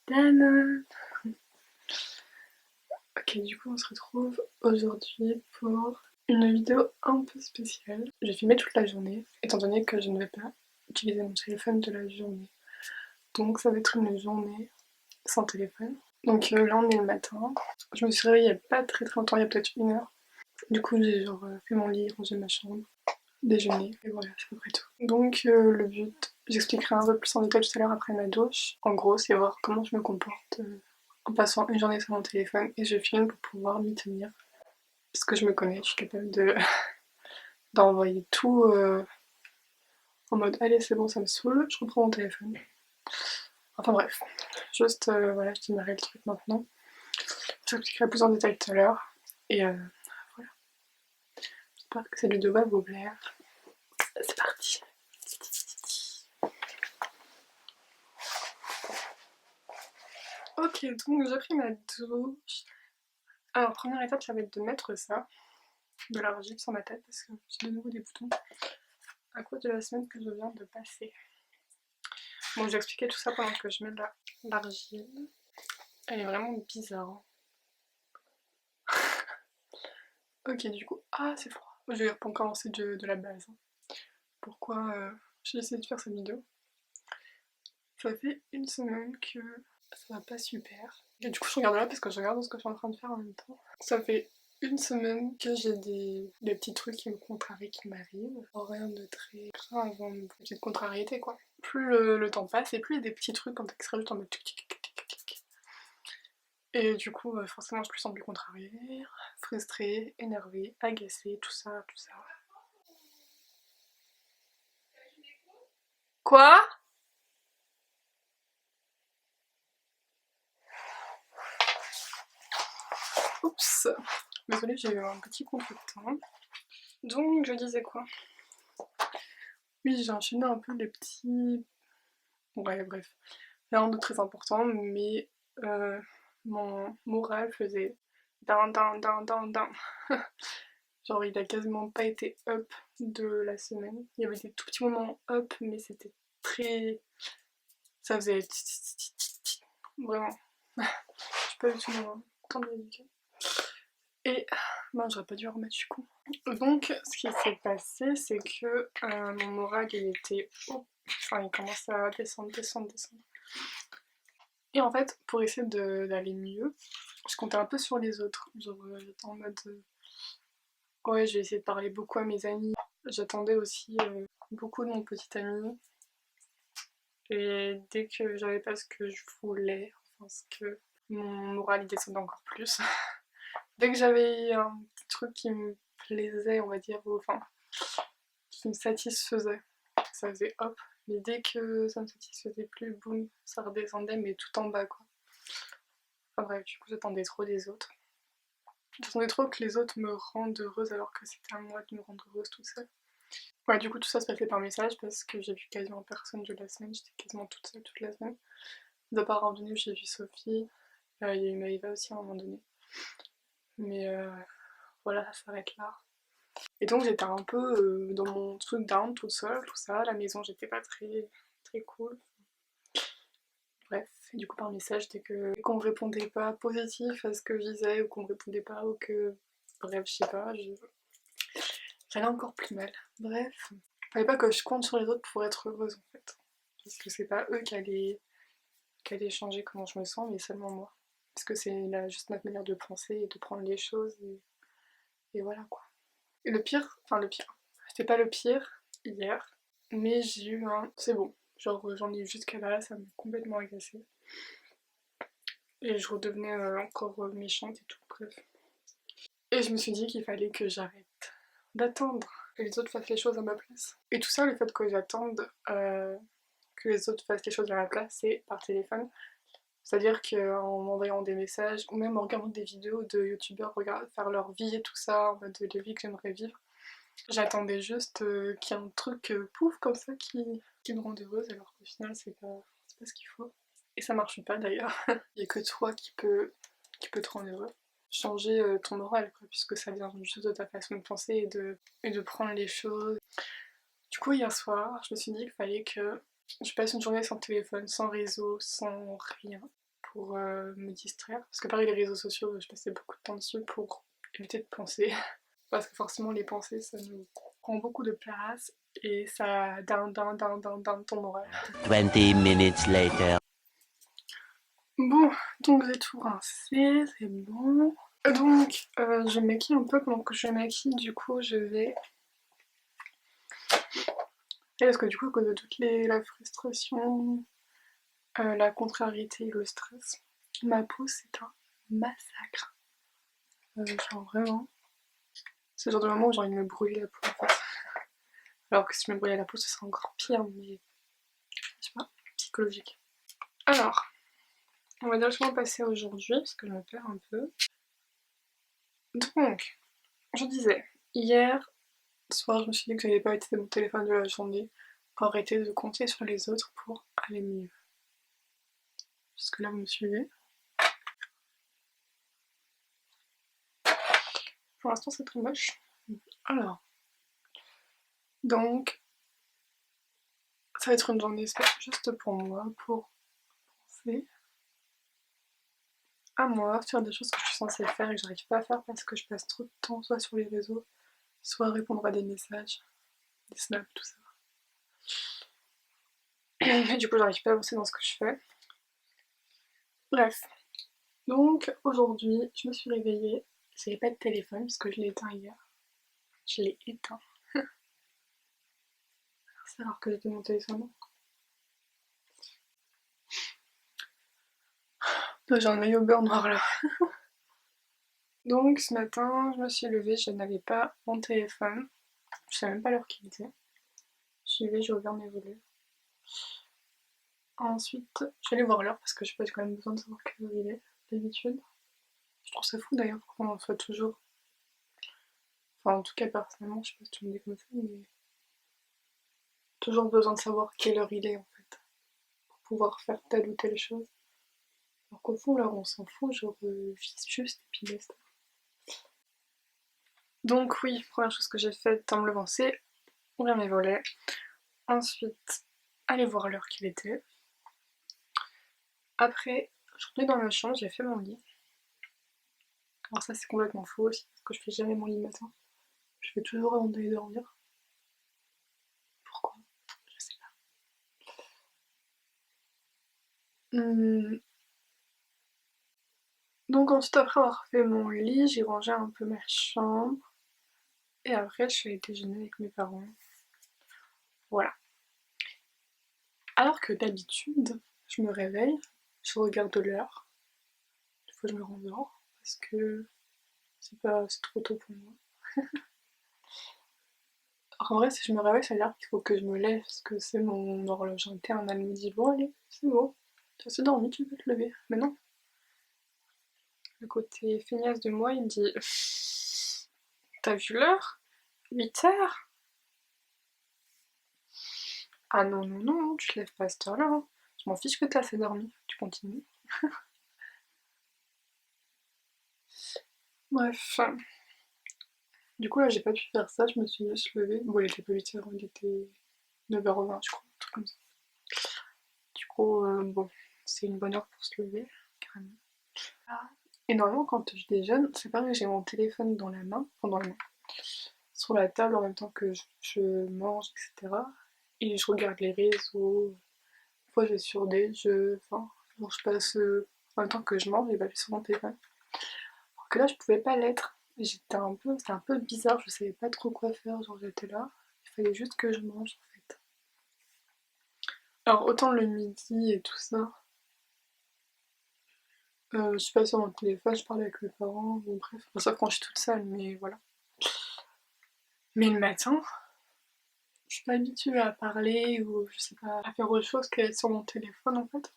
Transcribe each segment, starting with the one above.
Danone. Ok, du coup on se retrouve aujourd'hui pour une vidéo un peu spéciale. Je vais filmer toute la journée, étant donné que je ne vais pas utiliser mon téléphone de la journée. Donc ça va être une journée sans téléphone. Donc là on est le matin. Je me suis réveillée il n'y a pas très longtemps, il y a peut-être 1 heure. Du coup j'ai fait mon lit, rangé ma chambre, déjeuner, et voilà, c'est à peu près tout. Donc le but, j'expliquerai un peu plus en détail tout à l'heure après ma douche. En gros, c'est voir comment je me comporte en passant une journée sur mon téléphone et je filme pour pouvoir m'y tenir. Parce que je me connais, je suis capable d'envoyer tout en mode allez c'est bon ça me saoule, je reprends mon téléphone. Enfin bref, juste voilà, je démarrais le truc maintenant. J'expliquerai plus en détail tout à l'heure. Et voilà. J'espère que cette vidéo va vous plaire. C'est parti. Ok, donc j'ai pris ma douche. Alors première étape ça va être de mettre ça, de l'argile sur ma tête parce que j'ai de nouveau des boutons à cause de la semaine que je viens de passer. Bon, j'ai expliqué tout ça pendant que je mets de l'argile. Elle est vraiment bizarre. Ok, du coup, ah c'est froid. Je vais pour commencer de la base. Pourquoi j'ai essayé de faire cette vidéo. Ça fait une semaine que ça va pas super. Et du coup, je regarde là parce que je regarde ce que je suis en train de faire en même temps. Ça fait une semaine que j'ai des petits trucs qui me contrarient, qui m'arrivent. Rien de très grave, une petite contrariété quoi. Plus le temps passe et plus il y a des petits trucs comme ça qui se rajoutent en mode tic tic tic tic tic. Et du coup, forcément, je me sens plus contrariée, frustrée, énervée, agacée, tout ça, tout ça. Quoi? Oups, désolée, j'ai eu un petit contretemps. Donc, je disais quoi? Oui, j'ai enchaîné un peu les petits... Ouais, bref. Rien de très important, mais mon moral faisait down, down, down, down, down. Genre, il a quasiment pas été up de la semaine. Il y avait des tout petits moments up, mais c'était très... Ça faisait... Vraiment. Je suis pas du tout temps de musique. Et... Non, j'aurais pas dû en remettre, je suis con. Donc, ce qui s'est passé, c'est que mon moral, il était haut. Enfin, il commençait à descendre, descendre, descendre. Et en fait, pour essayer d'aller mieux, je comptais un peu sur les autres. Genre, j'étais en mode... ouais, je vais essayer de parler beaucoup à mes amis. J'attendais aussi beaucoup de mon petit ami. Et dès que j'avais pas ce que je voulais, enfin ce que mon moral il descendait encore plus. Dès que j'avais un petit truc qui me plaisait, on va dire, ou enfin, qui me satisfaisait, ça faisait hop. Mais dès que ça me satisfaisait plus, boum, ça redescendait, mais tout en bas quoi. Enfin bref, du coup j'attendais trop des autres. J'attendais trop que les autres me rendent heureuse alors que c'était à moi de me rendre heureuse toute seule. Ouais, du coup tout ça se passait par message parce que j'ai vu quasiment personne de la semaine, j'étais quasiment toute seule toute la semaine. De part en venue, j'ai vu Sophie, il y a eu Maïva aussi à un moment donné. Mais voilà, ça s'arrête là. Et donc j'étais un peu dans mon truc down toute seule, tout ça. À la maison, j'étais pas très cool. Bref, et du coup par message, dès qu'on me répondait pas positif à ce que je disais, ou qu'on me répondait pas, ou que... Bref, je sais pas, j'allais encore plus mal. Bref, fallait pas que je compte sur les autres pour être heureuse en fait. Parce que c'est pas eux qui allaient changer comment je me sens, mais seulement moi. Parce que c'est juste ma manière de penser et de prendre les choses, et voilà quoi. Et le pire, enfin le pire, c'était pas le pire hier, mais j'ai eu un... C'est bon, genre j'en ai eu jusqu'à là, ça m'a complètement agacée. Et je redevenais encore méchante et tout, bref. Et je me suis dit qu'il fallait que j'arrête d'attendre que les autres fassent les choses à ma place. Et tout ça, le fait que j'attende que les autres fassent les choses à ma place, c'est par téléphone. C'est-à-dire qu'en m'envoyant des messages, ou même en regardant des vidéos de youtubeurs faire leur vie et tout ça, en mode de vie que j'aimerais vivre, j'attendais juste qu'il y ait un truc pouf comme ça qui me rende heureuse, alors qu'au final c'est pas ce qu'il faut. Et ça marche pas d'ailleurs. Il y a que toi qui peut te rendre heureux. Changer ton moral quoi, puisque ça vient juste de ta façon de penser et de prendre les choses. Du coup hier soir, je me suis dit qu'il fallait que je passe une journée sans téléphone, sans réseau, sans rien, pour me distraire. Parce que pareil, les réseaux sociaux, je passais beaucoup de temps dessus pour éviter de penser. Parce que forcément, les pensées, ça nous prend beaucoup de place et ça down ton moral. 20 minutes later. Bon, donc j'ai tout rincé, c'est bon. Donc, je maquille un peu. Pendant que je maquille, du coup, je vais... Et parce que du coup, à cause de toute la frustration, la contrariété et le stress, ma peau, c'est un massacre. Genre vraiment... C'est le genre de moment où j'ai envie de me brûler la peau, en fait. Alors que si je me brûlais la peau, ce serait encore pire, mais... Je sais pas, psychologique. Alors, on va directement passer à aujourd'hui, parce que je me perds un peu. Donc, je disais, hier soir, je me suis dit que j'allais pas utiliser mon téléphone de la journée pour arrêter de compter sur les autres pour aller mieux. Jusque là, vous me suivez? Pour l'instant, c'est très moche. Alors, donc, ça va être une journée juste pour moi, pour penser à moi, faire des choses que je suis censée faire et que j'arrive pas à faire parce que je passe trop de temps soit sur les réseaux, soit à répondre à des messages, des snaps, tout ça. Et du coup, j'arrive pas à avancer dans ce que je fais. Bref, donc aujourd'hui, je me suis réveillée. J'avais pas de téléphone parce que je l'ai éteint hier. Je l'ai éteint. C'est rare que j'étais mon téléphone. J'ai un maillot beurre noir là. Donc ce matin, je me suis levée, je n'avais pas mon téléphone. Je savais même pas l'heure qu'il était. Je suis levée, j'ai ouvert mes volets. Ensuite, je suis allée voir l'heure parce que je sais pas, j'ai quand même besoin de savoir quelle heure il est d'habitude. Je trouve ça fou d'ailleurs qu'on en soit toujours. Enfin, en tout cas, personnellement, je sais pas si tu me dis comme ça, mais toujours besoin de savoir quelle heure il est en fait pour pouvoir faire telle ou telle chose. Alors qu'au fond, là, on s'en fout, genre, vise juste et puis basta. Donc, oui, première chose que j'ai faite en me levant, c'est ouvrir mes volets. Ensuite, aller voir l'heure qu'il était. Après, je suis retournée dans ma chambre, j'ai fait mon lit. Alors, ça, c'est complètement faux aussi, parce que je fais jamais mon lit le matin. Je fais toujours avant d'aller dormir. Pourquoi? Je sais pas. Donc, ensuite, après avoir fait mon lit, j'ai rangé un peu ma chambre. Et après, je suis allée déjeuner avec mes parents. Voilà. Alors que d'habitude, je me réveille, je regarde l'heure. Des fois, je me rendors parce que c'est trop tôt pour moi. Alors, en vrai, si je me réveille, ça veut dire qu'il faut que je me lève parce que c'est mon horloge interne. Elle me dit bon, allez, c'est bon, tu as assez dormi, tu peux te lever. Mais non. Le côté feignasse de moi, il me dit t'as vu l'heure? 8 heures? Ah non, non, non, tu te lèves pas à cette heure-là. Hein. Je m'en fiche que t'as assez dormi. Tu continues. Bref. Du coup, là, j'ai pas pu faire ça. Je me suis juste levée. Bon, il était pas 8 heures, il était 9h20, je crois. Un truc comme ça. Du coup, bon, c'est une bonne heure pour se lever, carrément. Et normalement, quand je déjeune, c'est pareil, j'ai mon téléphone dans la main, enfin dans la main, sur la table en même temps que je mange, etc. Et je regarde les réseaux. Des fois, je vais sur des jeux. Enfin, genre, je passe en même temps que je mange et bah, je suis sur mon téléphone. Alors que là, je pouvais pas l'être. C'était un peu bizarre, je savais pas trop quoi faire, genre j'étais là, il fallait juste que je mange en fait. Alors autant le midi et tout ça, je suis pas sur mon téléphone, je parle avec mes parents, bon bref, enfin, sauf quand je suis toute seule, mais voilà. Mais le matin, je suis pas habituée à parler ou je sais pas, à faire autre chose qu'être sur mon téléphone en fait.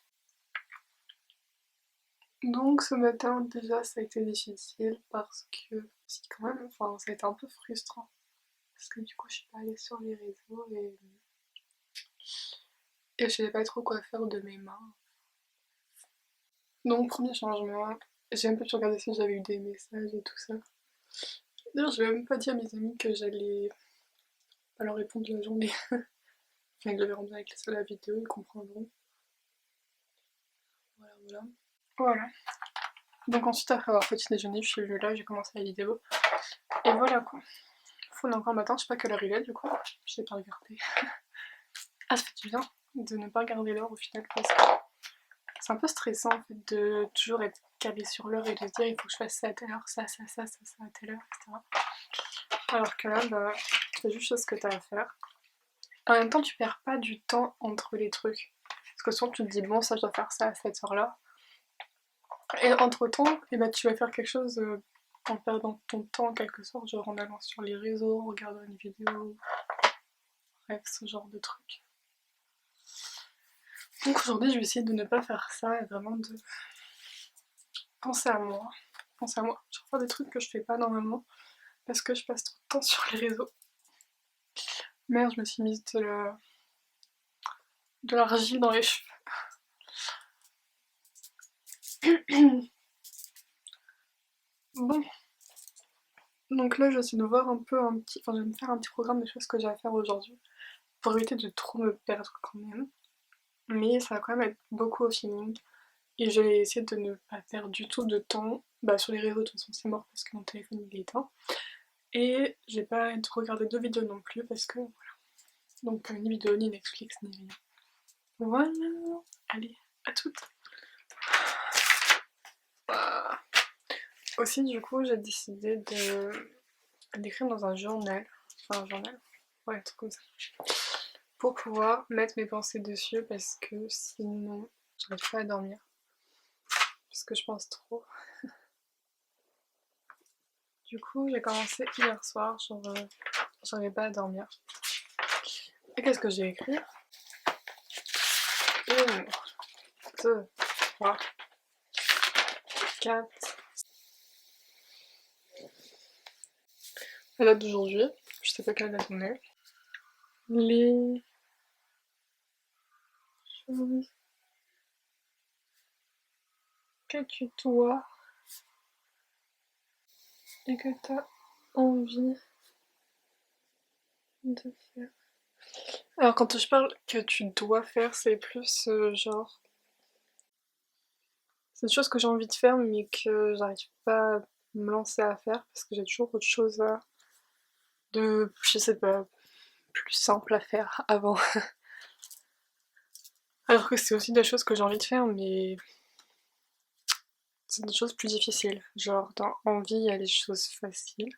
Donc ce matin déjà ça a été difficile parce que si quand même, enfin ça a été un peu frustrant. Parce que du coup je suis pas allée sur les réseaux et je savais pas trop quoi faire de mes mains. Donc premier changement, j'ai même pas pu regarder si j'avais eu des messages et tout ça. D'ailleurs je vais même pas dire à mes amis que j'allais pas leur répondre la journée. Enfin, ils le verront bien avec la vidéo, ils comprendront. Voilà, voilà. Voilà. Donc ensuite après avoir petit déjeuner, je suis venue là, j'ai commencé la vidéo. Et voilà quoi. On est encore le matin, je sais pas quelle heure il est du coup. Je sais pas regarder. Ah, ça fait du bien de ne pas regarder l'heure au final parce que c'est un peu stressant en fait de toujours être calé sur l'heure et de se dire il faut que je fasse ça à telle heure, ça à telle heure, etc. Alors que là, bah, tu fais juste ce que t'as à faire. En même temps, tu perds pas du temps entre les trucs. Parce que souvent tu te dis bon, ça je dois faire ça à cette heure-là. Et entre temps, eh ben, tu vas faire quelque chose en perdant ton temps en quelque sorte, genre en allant sur les réseaux, en regardant une vidéo, bref, ce genre de trucs. Donc aujourd'hui, je vais essayer de ne pas faire ça et vraiment de penser à moi. Penser à moi. Je vais faire des trucs que je fais pas normalement parce que je passe trop de temps sur les réseaux. Merde, je me suis mise de l'argile dans les cheveux. Bon, donc là, j'essaie de voir un peu enfin, je vais me faire un petit programme des choses que j'ai à faire aujourd'hui pour éviter de trop me perdre quand même. Mais ça va quand même être beaucoup au feeling. Et je vais essayer de ne pas perdre du tout de temps. Bah, sur les réseaux, de toute façon, c'est mort parce que mon téléphone il est éteint. Et j'ai pas regardé de vidéos non plus parce que voilà. Donc, ni vidéo, ni Netflix, ni rien. Voilà. Allez, à toutes. Ah. Aussi, du coup, j'ai décidé d'écrire dans un journal. Enfin, un journal. Ouais, un truc comme ça. Pour pouvoir mettre mes pensées dessus parce que sinon, j'arrive pas à dormir. Parce que je pense trop. Du coup, j'ai commencé hier soir, genre, j'arrivais pas à dormir. Et qu'est-ce que j'ai écrit? 1, 2, 3, 4. La date d'aujourd'hui, je sais pas quelle date on est. Les choses que tu dois et que t'as envie de faire. Alors quand je parle que tu dois faire, c'est plus genre... C'est des choses que j'ai envie de faire mais que j'arrive pas à me lancer à faire parce que j'ai toujours autre chose je sais pas, plus simple à faire avant. Alors que c'est aussi des choses que j'ai envie de faire mais c'est des choses plus difficiles. Genre dans envie, il y a les choses faciles.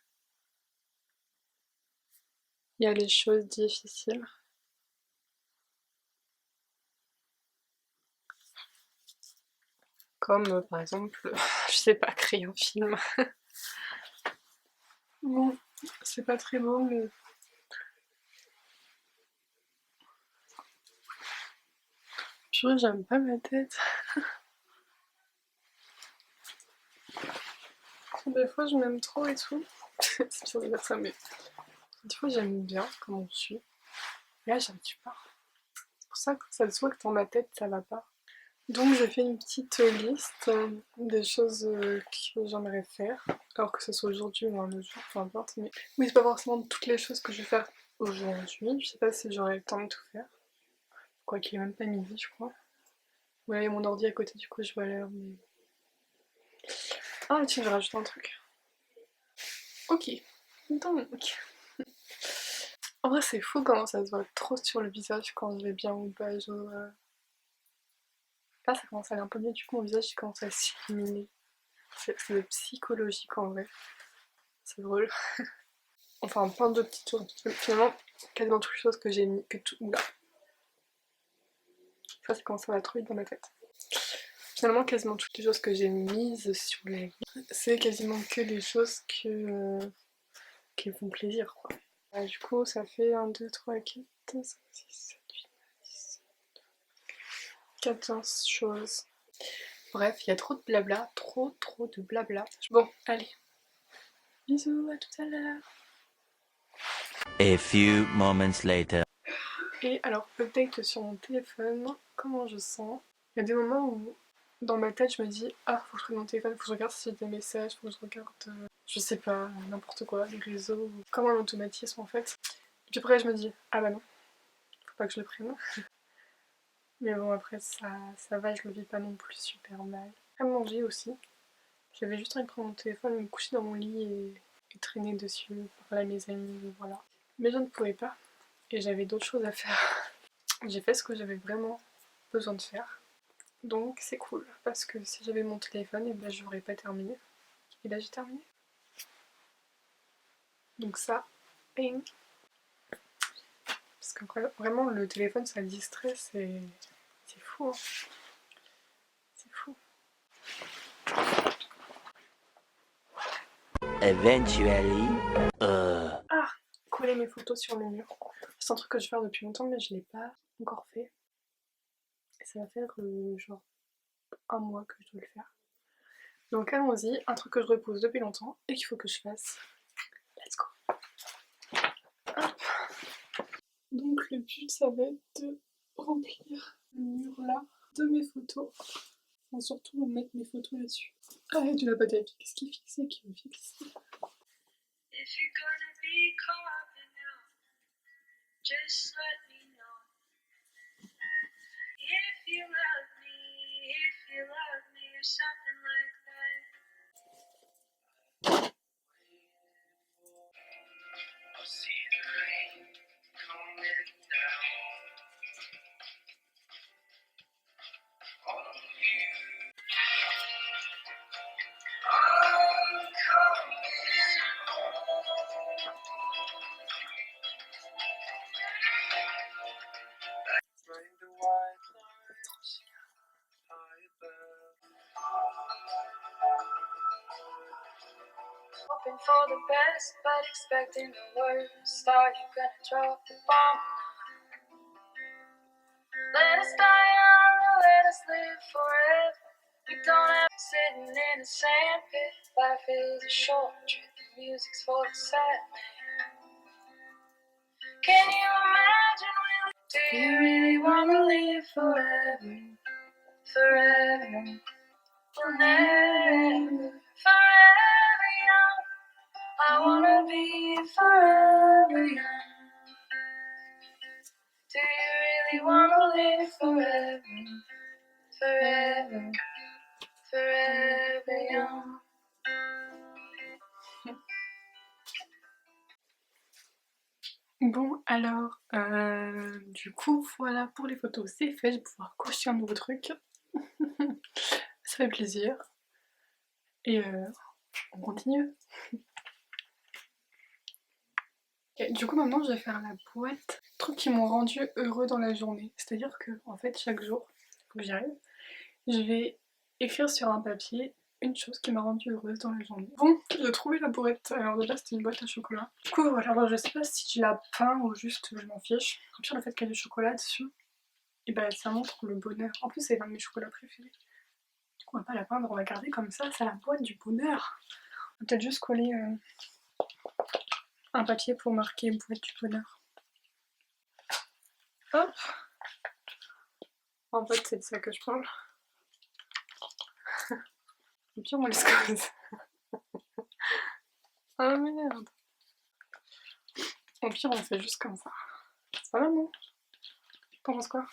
Il y a les choses difficiles. Comme par exemple, je sais pas, créer un film. Bon, c'est pas très beau mais... Purée, j'aime pas ma tête. Des fois je m'aime trop et tout. C'est pire de dire ça mais... Des fois j'aime bien comme on suit. Et là j'aime pas. C'est pour ça que ça se voit que dans ma tête ça va pas. Donc j'ai fait une petite liste des choses que j'aimerais faire, alors que ce soit aujourd'hui ou un autre jour, peu importe. Mais oui, c'est pas forcément toutes les choses que je vais faire aujourd'hui. Je sais pas si j'aurai le temps de tout faire. Quoi qu'il est même pas midi, je crois. Ouais, il y a mon ordi à côté, du coup je vois l'heure. Mais... Ah tiens, je vais rajouter un truc. Ok, donc... En vrai c'est fou comment ça se voit trop sur le visage quand je vais bien ou pas. Genre... Là ça commence à aller un peu mieux, du coup mon visage il commence à s'illuminer. C'est psychologique en vrai. C'est drôle. Enfin, plein d'autres petites choses. Finalement, quasiment toutes les choses que j'ai mis. Oula. Ça commence à va trop vite dans ma tête. Finalement, quasiment toutes les choses que j'ai mises sur la vie, c'est quasiment que des choses qui me font plaisir, quoi. Du coup, ça fait 1, 2, 3, 4, 5, 6, 7, 8, 10, 14 choses. Bref, il y a trop de blabla, trop de blabla. Bon, allez. Bisous, à tout à l'heure. A few moments later. Et alors, update sur mon téléphone, comment je sens. Il y a des moments où, dans ma tête, je me dis ah, faut que je prenne mon téléphone, faut que je regarde si j'ai des messages, faut que je regarde, je sais pas, n'importe quoi, les réseaux, comme un automatisme en fait. Et puis après, je me dis ah bah non, faut pas que je le prenne. Mais bon, après, ça va, je le vis pas non plus super mal. À manger aussi. J'avais juste envie de prendre mon téléphone, me coucher dans mon lit et traîner dessus, parler à mes amis, voilà. Mais je ne pouvais pas et j'avais d'autres choses à faire. J'ai fait ce que j'avais vraiment besoin de faire. Donc c'est cool parce que si j'avais mon téléphone, et ben j'aurais pas terminé. Et là j'ai terminé. Donc ça, bing. Parce que vraiment le téléphone ça distrait, c'est fou. Hein. C'est fou. Eventually, Ah, coller mes photos sur les murs. C'est un truc que je vais faire depuis longtemps mais je l'ai pas encore fait. Et ça va faire genre un mois que je dois le faire. Donc allons-y, un truc que je repose depuis longtemps et qu'il faut que je fasse. Let's go. Hop. Donc le but ça va être de remplir le mur là de mes photos. Enfin, surtout mettre mes photos là-dessus. Ah, et tu l'as pas tapé. Qu'est-ce qui est fixé qui me fixe? Just let me know if you love me or something like that. I see the rain coming down on you. I'm coming home. Find the white lines high above. Hoping for the best, but expecting the worst. Are you gonna drop the bomb? Let us die young or let us live forever. We don't have to sitting in a sandpit. Life is a short trip, the music's for the sad man. Can you imagine do you really wanna live forever? Forever. We'll never, forever young. I wanna be forever young. Do you really wanna live forever? Forever, forever young. Bon alors, du coup voilà pour les photos c'est fait, je vais pouvoir cocher un nouveau truc. Ça fait plaisir. Et on continue. Et du coup maintenant je vais faire la boîte. Trucs qui m'ont rendu heureux dans la journée. C'est-à-dire que en fait chaque jour, faut que j'y arrive, je vais écrire sur un papier une chose qui m'a rendue heureuse dans la journée. Bon, j'ai trouvé la boîte. Alors déjà c'était une boîte à chocolat. Du coup voilà, alors je sais pas si je la peins ou juste je m'en fiche. Au pire le fait qu'il y ait du chocolat dessus, et ben ça montre le bonheur. En plus c'est l'un de mes chocolats préférés. Du coup on va pas la peindre, on va garder comme ça, c'est la boîte du bonheur. On va peut-être juste coller un papier pour marquer boîte du bonheur. Hop. En fait c'est de ça que je parle. Au pire on laisse comme ça. Ah merde. Au pire on fait juste comme ça. C'est pas mal non? T'en penses quoi?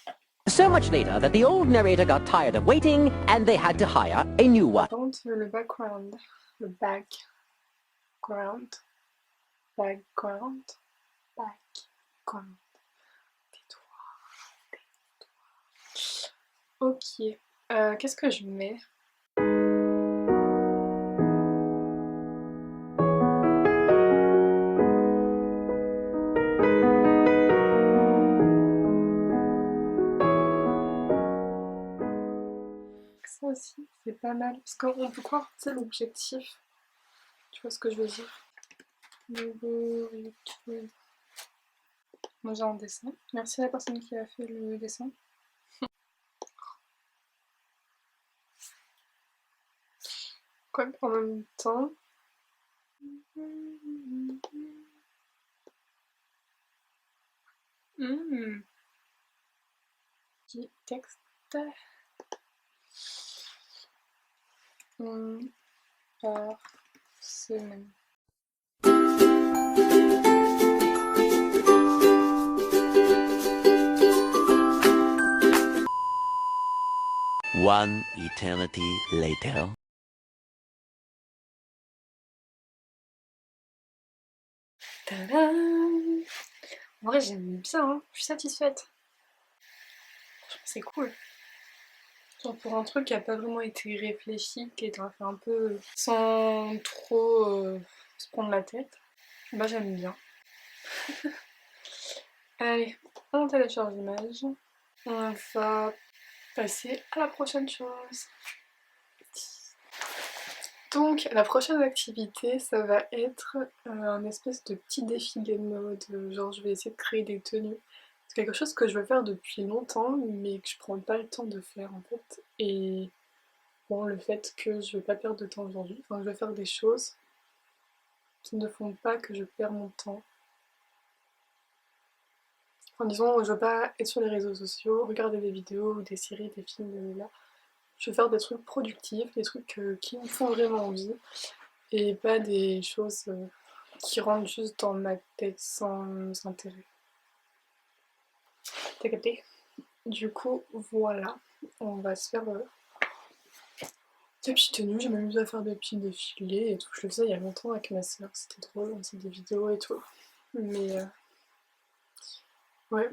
So much later that the old narrator got tired of waiting and they had to hire a new one. Par contre le background. Le background. Background. Background. Tais-toi. Ok. Qu'est-ce que je mets? Ça aussi, c'est pas mal. Parce qu'on peut croire, tu sais, l'objectif. Tu vois ce que je veux dire? Logo, YouTube. Moi j'ai un dessin. Merci à la personne qui a fait le dessin. Quoi en même temps. Petit texte. Par semaine. One eternity later. Tadam! En vrai, j'aime bien, hein. Je suis satisfaite. C'est cool. Genre pour un truc qui a pas vraiment été réfléchi, qui a été fait un peu sans trop se prendre la tête, bah j'aime bien. Allez, on télécharge l'image. On va passer à la prochaine chose. Donc la prochaine activité, ça va être un espèce de petit défilé de mode. Genre je vais essayer de créer des tenues. C'est quelque chose que je veux faire depuis longtemps, mais que je prends pas le temps de faire en fait. Et bon, le fait que je veux pas perdre de temps aujourd'hui, enfin je veux faire des choses qui ne font pas que je perds mon temps. Enfin disons, je veux pas être sur les réseaux sociaux, regarder des vidéos ou des séries, des films, là. Je veux faire des trucs productifs, des trucs qui me font vraiment envie, et pas des choses qui rentrent juste dans ma tête sans intérêt. T'as capté? Du coup, voilà, on va se faire des petites tenues. J'ai m'amusé à faire des petits défilés et tout. Je le faisais il y a longtemps avec ma soeur, c'était drôle, on faisait des vidéos et tout. Mais ouais,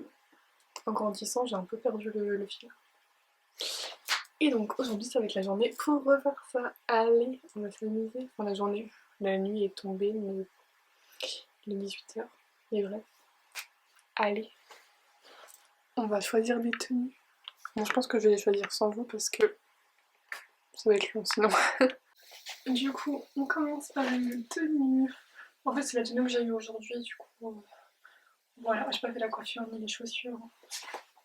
en grandissant, j'ai un peu perdu le fil. Et donc aujourd'hui, ça va être la journée pour refaire ça. Allez, on va s'amuser. Enfin, la journée, la nuit est tombée, mais il est 18h. Et bref, allez, on va choisir des tenues. Bon, je pense que je vais les choisir sans vous parce que ça va être long sinon. Du coup, on commence par une tenue. En fait, c'est la tenue que j'ai eue aujourd'hui, du coup. Voilà, j'ai pas fait la coiffure ni les chaussures.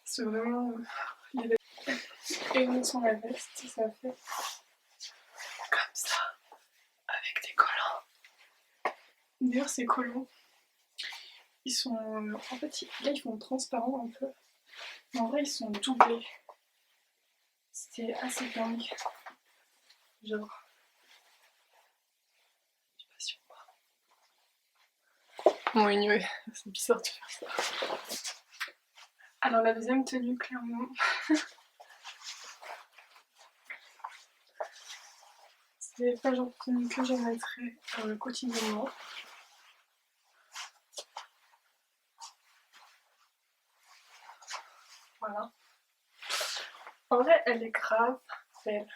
C'est vraiment les vêtements. Et on sent la veste, ça fait comme ça, avec des collants. D'ailleurs, ces collants, ils sont. En fait, là, ils font transparent un peu. Mais en vrai, ils sont doublés. C'était assez dingue. Genre. Je sais pas si on voit. Bon, anyway, c'est bizarre de faire ça. Alors, la deuxième tenue, clairement. C'est pas le genre de tenue que je mettrais quotidiennement. Voilà. En vrai, elle est grave belle.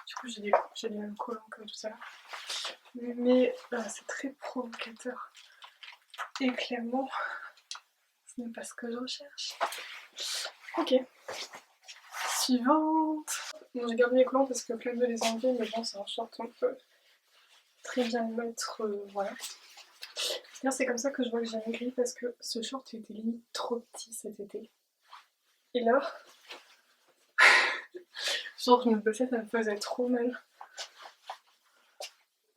Du coup, j'ai les mêmes collants que tout à l'heure. Mais c'est très provocateur. Et clairement, ce n'est pas ce que je recherche. Ok. Suivante. Bon, j'ai gardé mes collants parce que flemme de les enlever, mais bon, c'est un short, on peut très bien le mettre. Voilà. D'ailleurs, c'est comme ça que je vois que j'ai maigri parce que ce short était limite trop petit cet été. Et là, genre, je me baissais, ça me faisait trop mal.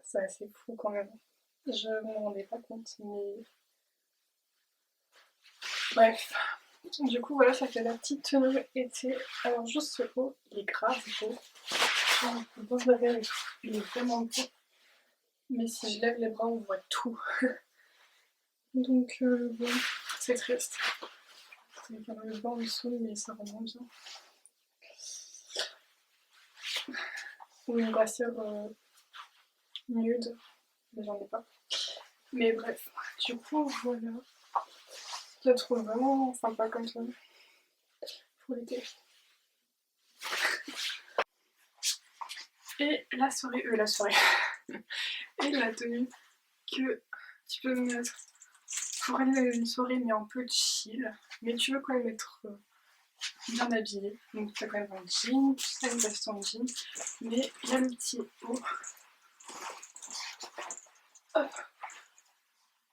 C'est assez fou quand même. Je ne m'en rendais pas compte, mais. Bref. Du coup, voilà, ça fait la petite tenue été. Alors, juste ce haut, il est grave beau. On peut se laver avec tout. Il est vraiment beau. Mais si je lève les bras, on voit tout. Donc, bon, c'est triste. C'est avec un maillot blanc en dessous, mais ça rend moins bien. Ou une brassière nude, mais j'en ai pas. Mais bref, du coup, voilà. Je la trouve vraiment sympa comme ça. Pour l'été. Et la soirée. Et la tenue que tu peux mettre pour aller à une soirée, mais un peu chill. Mais tu veux quand même être bien habillée. Donc tu as quand même un jean, tu as une veste en jean. Mais il y a le petit haut. Hop.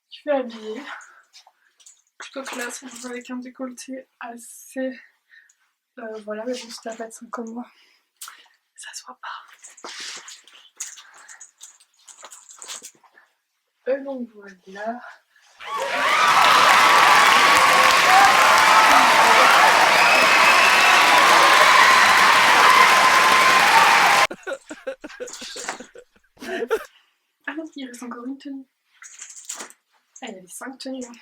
Tu fais habiller. Plutôt classe, avec un décolleté assez. Voilà, mais bon, si t'as pas de sein comme moi, ça se voit pas. Donc voilà. Ah non, il reste encore une tenue. Ah, il y avait 5 tenues. Hein.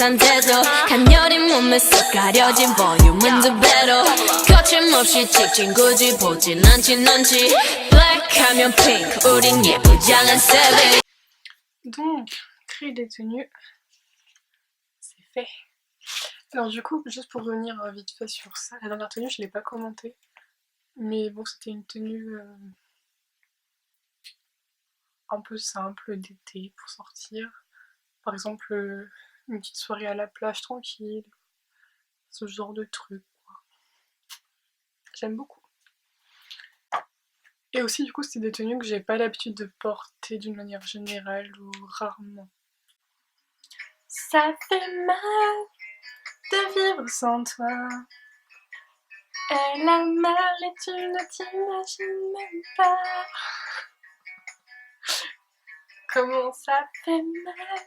상태에서 간열린 몸에 쏙 가려진 볼륨은 두 배로 거침없이 찍힌 굳이 보진 않지 넌지 블랙하면 핑크 우린 예쁘장한 savage. Donc, créer des tenues, c'est fait. Alors du coup, juste pour revenir vite fait sur ça, la dernière tenue, je l'ai pas commentée. Mais bon, c'était une tenue un peu simple d'été pour sortir. Par exemple, une petite soirée à la plage tranquille. Ce genre de truc, quoi. J'aime beaucoup. Et aussi, du coup, c'est des tenues que j'ai pas l'habitude de porter d'une manière générale ou rarement. Ça fait mal de vivre sans toi. Elle a mal et tu ne t'imagines même pas. Comment ça fait mal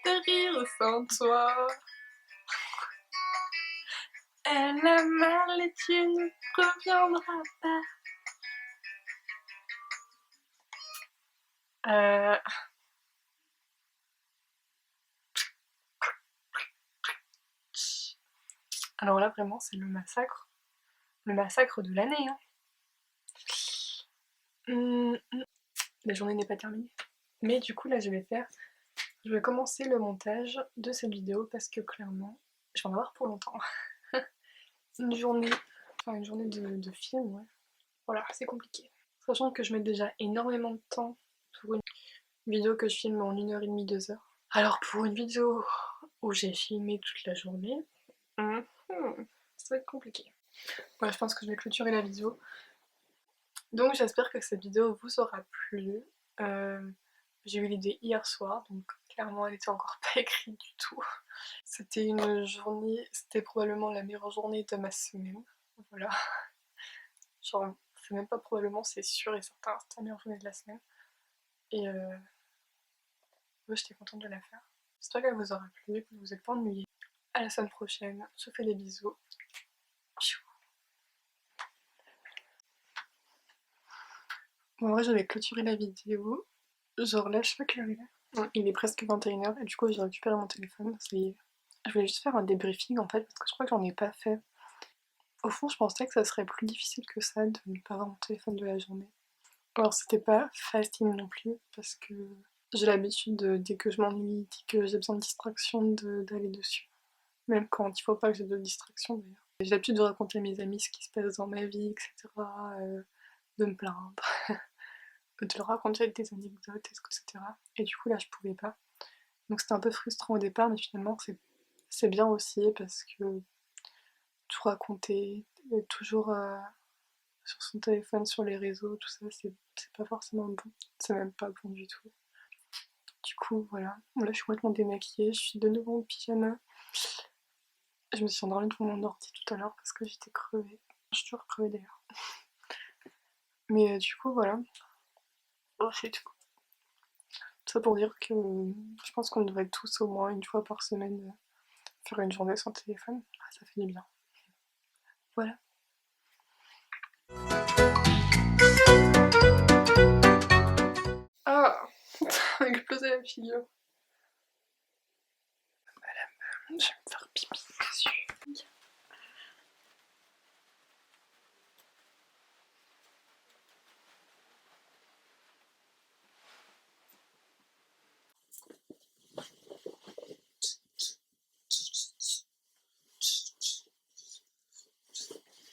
de rire sans toi. Elle a mal et tu ne reviendras pas. Alors là vraiment c'est le massacre de l'année hein. La journée n'est pas terminée. Mais du coup là je vais commencer le montage de cette vidéo parce que clairement je vais en avoir pour longtemps. une journée de film, ouais. Voilà, c'est compliqué. Sachant que je mets déjà énormément de temps pour une vidéo que je filme en 1h30, 2 heures. Alors pour une vidéo où j'ai filmé toute la journée, ça va être compliqué. Ouais, je pense que je vais clôturer la vidéo. Donc j'espère que cette vidéo vous aura plu. J'ai eu l'idée hier soir, donc clairement elle n'était encore pas écrite du tout. C'était une journée, c'était probablement la meilleure journée de ma semaine. Voilà. Genre, c'est même pas probablement, c'est sûr et certain, c'était la meilleure journée de la semaine. Et ouais, j'étais contente de la faire. J'espère qu'elle vous aura plu, que vous vous êtes pas ennuyés. À la semaine prochaine, je vous fais des bisous. Bon, en vrai, j'avais clôturé la vidéo. Genre là, je sais pas quelle heure il est. Il est presque 21h et du coup, j'ai récupéré mon téléphone. Je voulais juste faire un débriefing en fait, parce que je crois que j'en ai pas fait. Au fond, je pensais que ça serait plus difficile que ça de ne pas avoir mon téléphone de la journée. Alors, c'était pas facile non plus, parce que j'ai l'habitude, dès que je m'ennuie, dès que j'ai besoin de distraction, d'aller dessus. Même quand il faut pas que j'ai de distraction d'ailleurs. J'ai l'habitude de raconter à mes amis ce qui se passe dans ma vie, etc. De me plaindre, de leur raconter des anecdotes, etc. Et du coup là je pouvais pas. Donc c'était un peu frustrant au départ, mais finalement c'est bien aussi parce que tout raconter, être toujours sur son téléphone, sur les réseaux, tout ça, c'est pas forcément bon. C'est même pas bon du tout. Du coup voilà, là je suis complètement démaquillée, je suis de nouveau en pyjama. Je me suis endormie devant mon ordi tout à l'heure parce que j'étais crevée. Je suis toujours crevée d'ailleurs. Mais du coup voilà. Oh, c'est tout. Tout ça pour dire que je pense qu'on devrait tous au moins une fois par semaine faire une journée sans téléphone. Ah, ça fait du bien. Voilà. Ah, j'ai explosé la figure. Madame, je vais me faire pipi.